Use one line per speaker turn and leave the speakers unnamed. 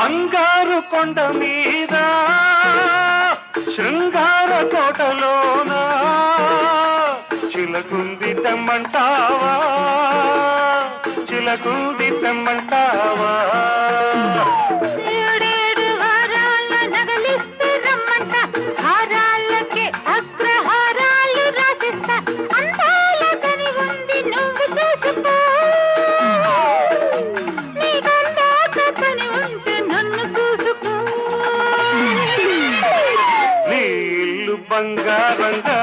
బంగారు కొండ మీద శృంగార కోటలోన చిలకుంది తెమ్మంటావా, చిలకుంది తెమ్మంటావా?
ఏడేడు వారాల నగలిస్తే రమ్మంట, హారాలకే అగ్రహారాలు రాసిస్తా. అందాల కని ఉంది నువ్వు చూసుకో, నీకందాక కని ఉంటే నన్ను చూసుకో.
నీ ఇల్లు బంగారంగా